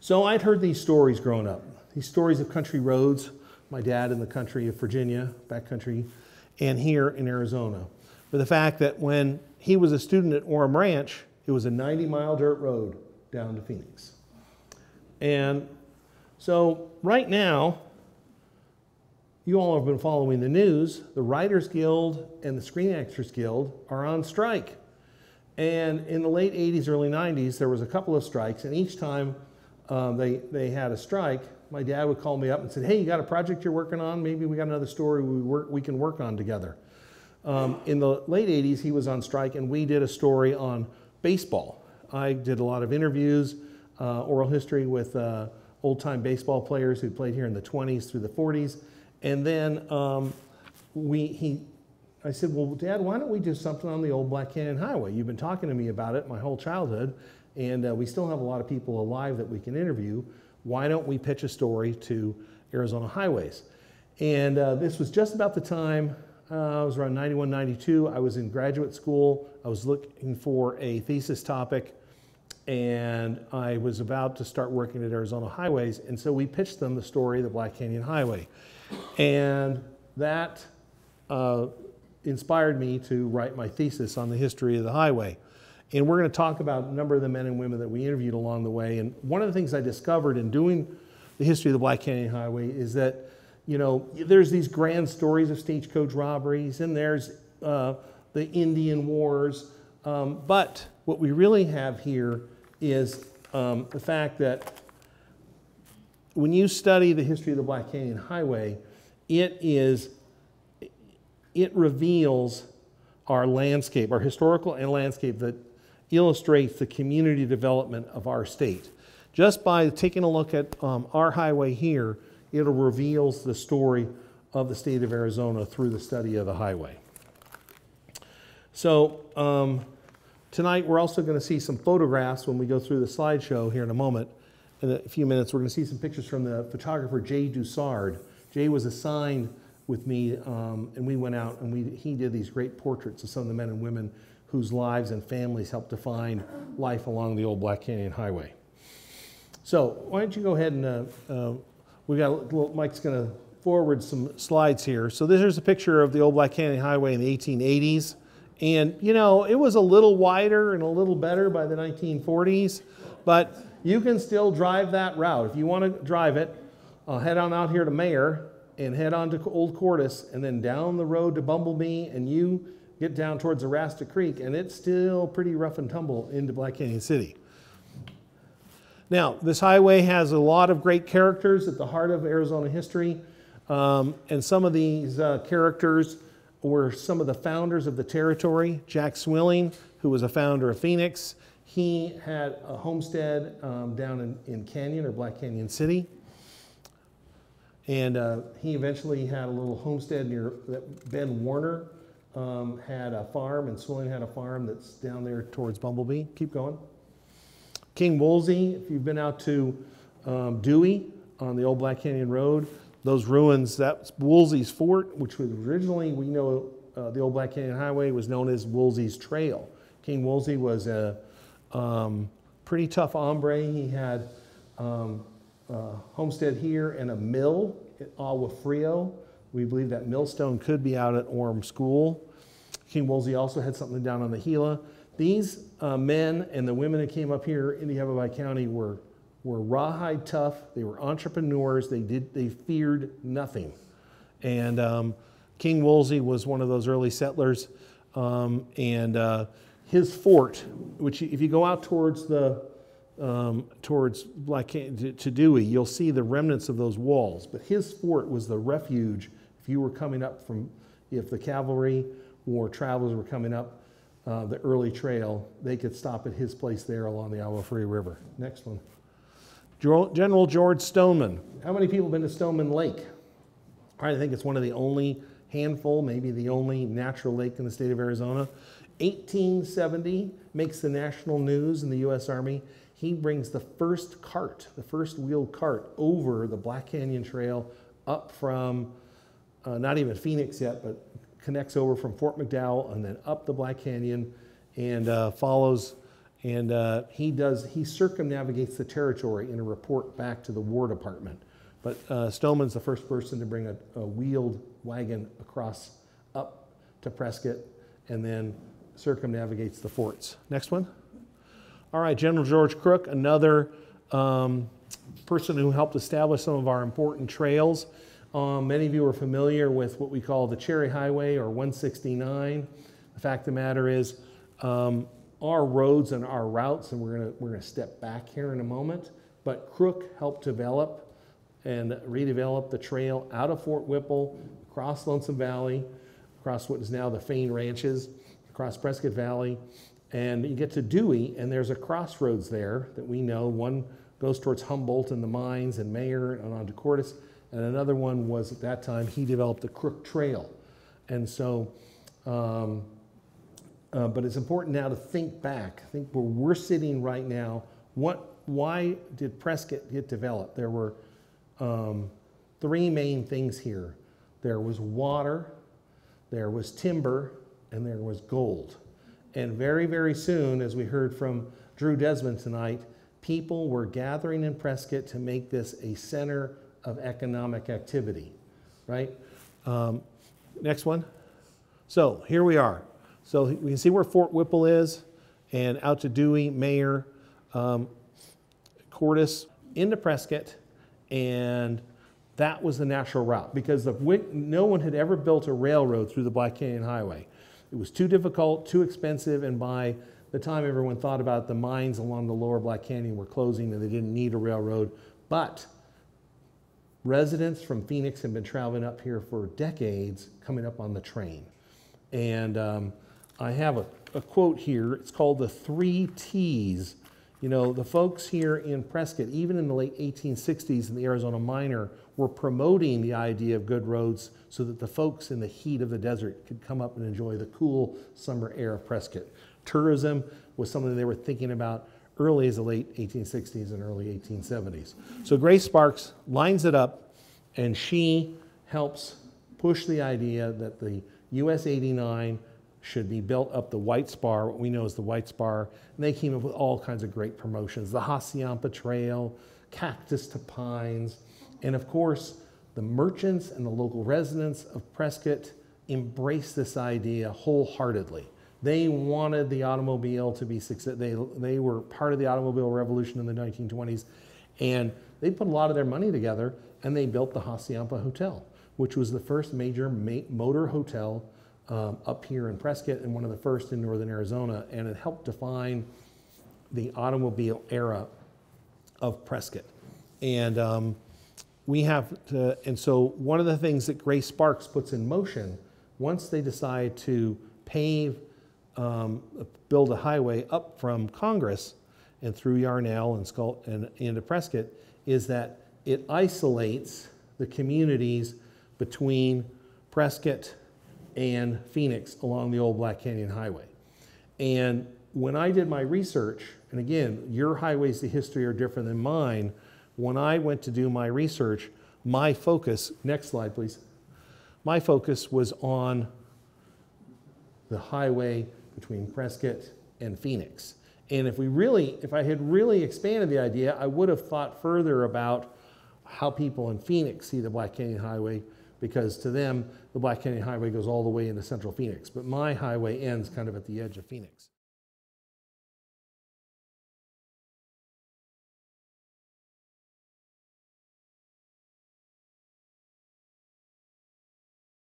So I'd heard these stories growing up, these stories of country roads, my dad in the country of Virginia, backcountry, and here in Arizona. But the fact that when he was a student at Orem Ranch, it was a 90-mile dirt road down to Phoenix. And so right now, you all have been following the news. The Writers Guild and the Screen Actors Guild are on strike. And in the late 80s, early 90s, there was a couple of strikes, and each time they had a strike, my dad would call me up and say, hey, you got a project you're working on? Maybe we got another story we can work on together. In the late 80s, he was on strike, and we did a story on baseball. I did a lot of interviews, oral history with old-time baseball players who played here in the 20s through the 40s. And then I said, well, Dad, why don't we do something on the old Black Canyon Highway? You've been talking to me about it my whole childhood, and we still have a lot of people alive that we can interview. Why don't we pitch a story to Arizona Highways? And this was just about the time, it was around 91, 92. I was in graduate school. I was looking for a thesis topic, and I was about to start working at Arizona Highways. And so we pitched them the story of the Black Canyon Highway. And that inspired me to write my thesis on the history of the highway. And we're going to talk about a number of the men and women that we interviewed along the way. And one of the things I discovered in doing the history of the Black Canyon Highway is that, you know, there's these grand stories of stagecoach robberies, and there's the Indian Wars. But what we really have here is the fact that when you study the history of the Black Canyon Highway, it reveals our landscape, our historical and landscape that illustrates the community development of our state. Just by taking a look at our highway here, it reveals the story of the state of Arizona through the study of the highway. So tonight we're also going to see some photographs when we go through the slideshow here in a moment. In a few minutes, we're going to see some pictures from the photographer Jay Dussard. Jay was assigned with me, and we went out and he did these great portraits of some of the men and women whose lives and families helped define life along the old Black Canyon Highway. So why don't you go ahead and, Mike's going to forward some slides here. So this is a picture of the old Black Canyon Highway in the 1880s. And, you know, it was a little wider and a little better by the 1940s, but you can still drive that route. If you want to drive it, head on out here to Mayer and head on to Old Cordis and then down the road to Bumblebee, and you get down towards Arasta Creek, and it's still pretty rough and tumble into Black Canyon City. Now, this highway has a lot of great characters at the heart of Arizona history, and some of these characters were some of the founders of the territory. Jack Swilling, who was a founder of Phoenix, he had a homestead down in Canyon, or Black Canyon City. And he eventually had a little homestead near that. Ben Warner had a farm, and Swilling had a farm that's down there towards Bumblebee. Keep going. King Woolsey, if you've been out to Dewey on the old Black Canyon Road, those ruins, that's Woolsey's Fort, which was originally, we know the old Black Canyon Highway was known as Woolsey's Trail. King Woolsey was a pretty tough hombre. He had a homestead here and a mill at Agua Frio. We believe that millstone could be out at Orem School. King Woolsey also had something down on the Gila. These men and the women that came up here in the HWY County were rawhide tough. They were entrepreneurs. They feared nothing. And King Woolsey was one of those early settlers. His fort, which if you go out towards Black Canyon to Dewey, you'll see the remnants of those walls. But his fort was the refuge if you were coming up if the cavalry or travelers were coming up the early trail, they could stop at his place there along the Agua Fria River. Next one. General George Stoneman. How many people have been to Stoneman Lake? I think it's one of the only handful, maybe the only natural lake in the state of Arizona. 1870, makes the national news in the U.S. Army. He brings the first cart, the first wheeled cart, over the Black Canyon Trail up from, not even Phoenix yet, but connects over from Fort McDowell and then up the Black Canyon and follows And he circumnavigates the territory in a report back to the War Department. But Stoneman's the first person to bring a wheeled wagon across up to Prescott and then circumnavigates the forts. Next one. All right, General George Crook, another person who helped establish some of our important trails. Many of you are familiar with what we call the Cherry Highway or 169. The fact of the matter is our roads and our routes, and we're gonna step back here in a moment, but Crook helped develop and redevelop the trail out of Fort Whipple, across Lonesome Valley, across what is now the Fain Ranches, across Prescott Valley, and you get to Dewey, and there's a crossroads there that we know. One goes towards Humboldt and the mines and Mayer and on to Cordes, and another one was at that time, he developed the Crook Trail. And so, but it's important now to think back, think where we're sitting right now. Why did Prescott get developed? There were three main things here. There was water, there was timber, and there was gold. And very, very soon, as we heard from Drew Desmond tonight, people were gathering in Prescott to make this a center of economic activity, right? Next one. So here we are. So we can see where Fort Whipple is, and out to Dewey, Mayer, Cordes, into Prescott, and that was the natural route because no one had ever built a railroad through the Black Canyon Highway. It was too difficult, too expensive, and by the time everyone thought about it, the mines along the lower Black Canyon were closing and they didn't need a railroad. But residents from Phoenix have been traveling up here for decades, coming up on the train. And I have a quote here. It's called the 3 T's. You know, the folks here in Prescott, even in the late 1860s in the Arizona Minor, were promoting the idea of good roads so that the folks in the heat of the desert could come up and enjoy the cool summer air of Prescott. Tourism was something they were thinking about early as the late 1860s and early 1870s. So Grace Sparks lines it up, and she helps push the idea that the US 89 should be built up the White Spar, what we know as the White Spar, and they came up with all kinds of great promotions. The Hacienda Trail, Cactus to Pines, and of course, the merchants and the local residents of Prescott embraced this idea wholeheartedly. They wanted the automobile to be successful. They were part of the automobile revolution in the 1920s, and they put a lot of their money together, and they built the Hacienda Hotel, which was the first major motor hotel up here in Prescott and one of the first in northern Arizona, and it helped define the automobile era of Prescott. And so one of the things that Grace Sparks puts in motion, once they decide to build a highway up from Congress and through Yarnell and into Prescott, is that it isolates the communities between Prescott and Phoenix along the old Black Canyon Highway. And when I did my research, and again, your highways to history are different than mine, when I went to do my research, my focus, next slide please, my focus was on the highway between Prescott and Phoenix. And if I had really expanded the idea, I would have thought further about how people in Phoenix see the Black Canyon Highway, because to them, the Black Canyon Highway goes all the way into central Phoenix. But my highway ends kind of at the edge of Phoenix.